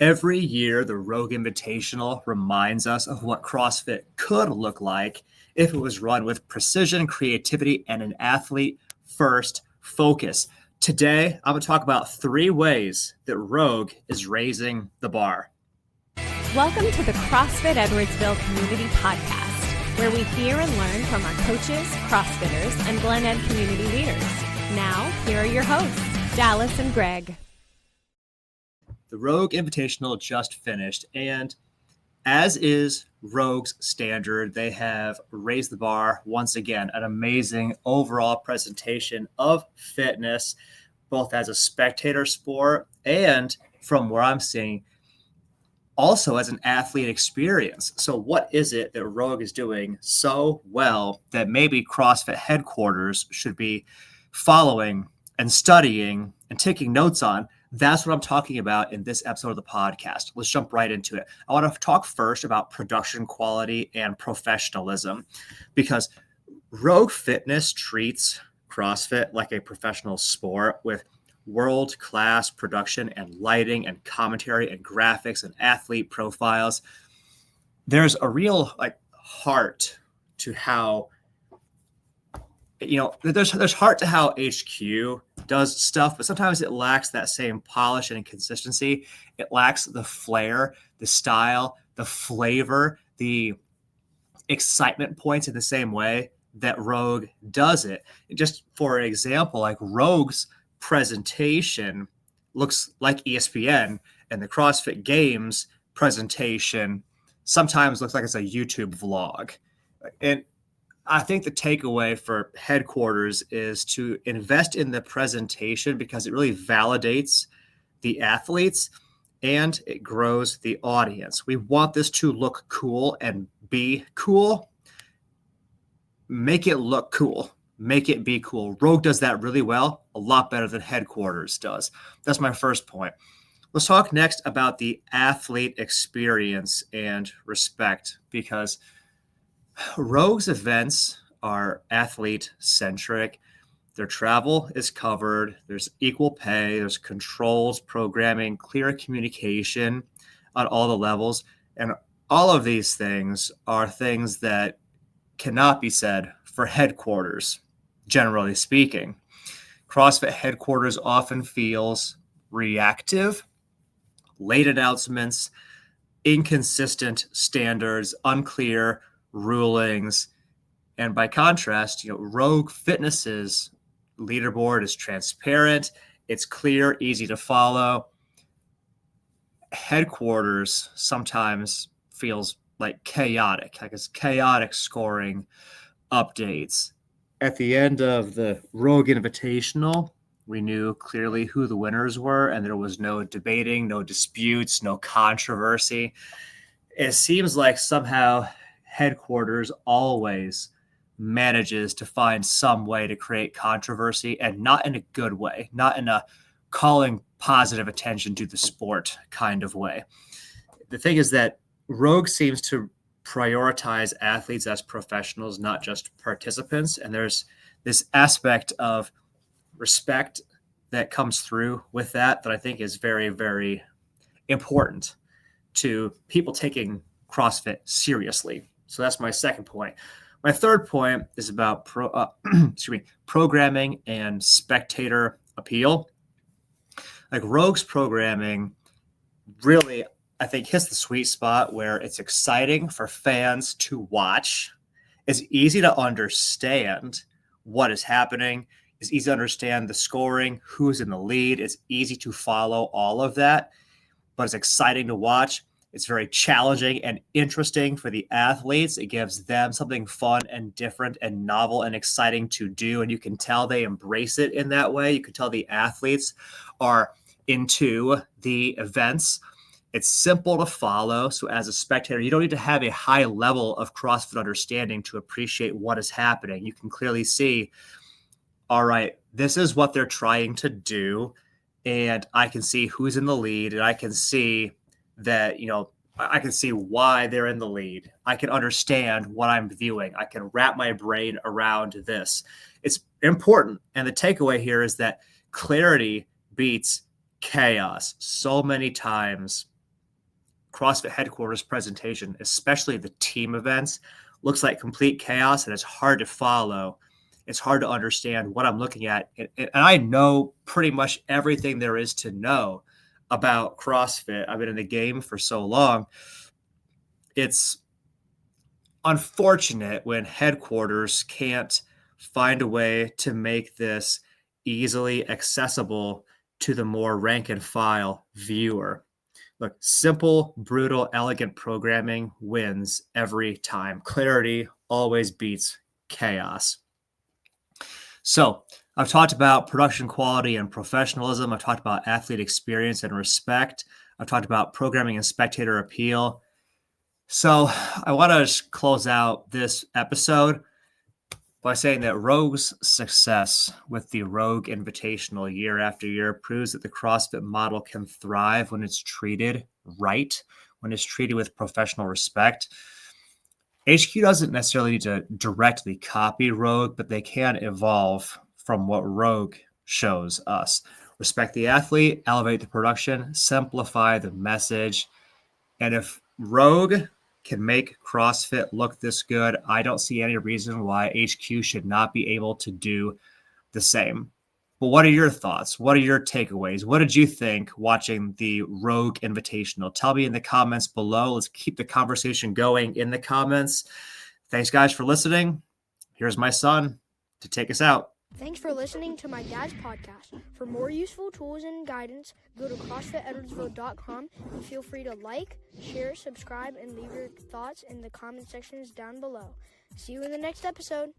Every year, the Rogue Invitational reminds us of what CrossFit could look like if it was run with precision, creativity, and an athlete-first focus. Today, I'm going to talk about 3 ways that Rogue is raising the bar. Welcome to the CrossFit Edwardsville Community Podcast, where we hear and learn from our coaches, CrossFitters, and Glen Ed community leaders. Now, here are your hosts, Dallas and Greg. The Rogue Invitational just finished, and as is Rogue's standard, they have raised the bar once again. An amazing overall presentation of fitness, both as a spectator sport and, from where I'm seeing, also as an athlete experience. So what is it that Rogue is doing so well that maybe CrossFit headquarters should be following and studying and taking notes on? That's what I'm talking about in this episode of the podcast. Let's jump right into it. I want to talk first about production quality and professionalism, because Rogue Fitness treats CrossFit like a professional sport with world-class production and lighting and commentary and graphics and athlete profiles. There's a real heart to how, there's heart to how HQ does stuff, but sometimes it lacks that same polish and consistency. It lacks the flair, the style, the flavor, the excitement points in the same way that Rogue does it. Just for example, like Rogue's presentation looks like ESPN, and the CrossFit Games presentation sometimes looks like it's a YouTube vlog. And I think the takeaway for headquarters is to invest in the presentation because it really validates the athletes and it grows the audience. We want this to look cool and be cool. Make it look cool. Make it be cool. Rogue does that really well, a lot better than headquarters does. That's my first point. Let's talk next about the athlete experience and respect, because Rogue's events are athlete-centric. Their travel is covered. There's equal pay. There's controls, programming, clear communication on all the levels. And all of these things are things that cannot be said for headquarters, generally speaking. CrossFit headquarters often feels reactive, late announcements, inconsistent standards, unclear rulings. And by contrast, Rogue Fitness's leaderboard is transparent, it's clear, easy to follow. Headquarters sometimes feels like chaotic, like it's chaotic scoring updates. At the end of the Rogue Invitational, we knew clearly who the winners were, and there was no debating, no disputes, no controversy. It seems like somehow headquarters always manages to find some way to create controversy, and not in a good way, not in a calling positive attention to the sport kind of way. The thing is that Rogue seems to prioritize athletes as professionals, not just participants. And there's this aspect of respect that comes through with that I think is very, very important to people taking CrossFit seriously. So that's my second point. My third point is about programming and spectator appeal. Like Rogue's programming really, I think, hits the sweet spot where it's exciting for fans to watch. It's easy to understand what is happening. It's easy to understand the scoring, who's in the lead. It's easy to follow all of that, but it's exciting to watch. It's very challenging and interesting for the athletes. It gives them something fun and different and novel and exciting to do. And you can tell they embrace it in that way. You can tell the athletes are into the events. It's simple to follow. So as a spectator, you don't need to have a high level of CrossFit understanding to appreciate what is happening. You can clearly see, all right, this is what they're trying to do. And I can see who's in the lead, and I can see that, I can see why they're in the lead. I can understand what I'm viewing. I can wrap my brain around this. It's important. And the takeaway here is that clarity beats chaos so many times CrossFit headquarters presentation, especially the team events, looks like complete chaos and it's hard to follow. It's hard to understand what I'm looking at. And I know pretty much everything there is to know about CrossFit. I've been in the game for so long. It's unfortunate when headquarters can't find a way to make this easily accessible to the more rank and file viewer. Look, simple, brutal, elegant programming wins every time. Clarity always beats chaos. So I've talked about production quality and professionalism. I've talked about athlete experience and respect. I've talked about programming and spectator appeal. So I want to just close out this episode by saying that Rogue's success with the Rogue Invitational year after year proves that the CrossFit model can thrive when it's treated right, when it's treated with professional respect. HQ doesn't necessarily need to directly copy Rogue, but they can evolve from what Rogue shows us. Respect the athlete, elevate the production, simplify the message. And if Rogue can make CrossFit look this good, I don't see any reason why HQ should not be able to do the same. But what are your thoughts? What are your takeaways? What did you think watching the Rogue Invitational? Tell me in the comments below. Let's keep the conversation going in the comments. Thanks, guys, for listening. Here's my son to take us out. Thanks for listening to my dad's podcast. For more useful tools and guidance, go to CrossFitEdwardsville.com and feel free to like, share, subscribe, and leave your thoughts in the comment sections down below. See you in the next episode.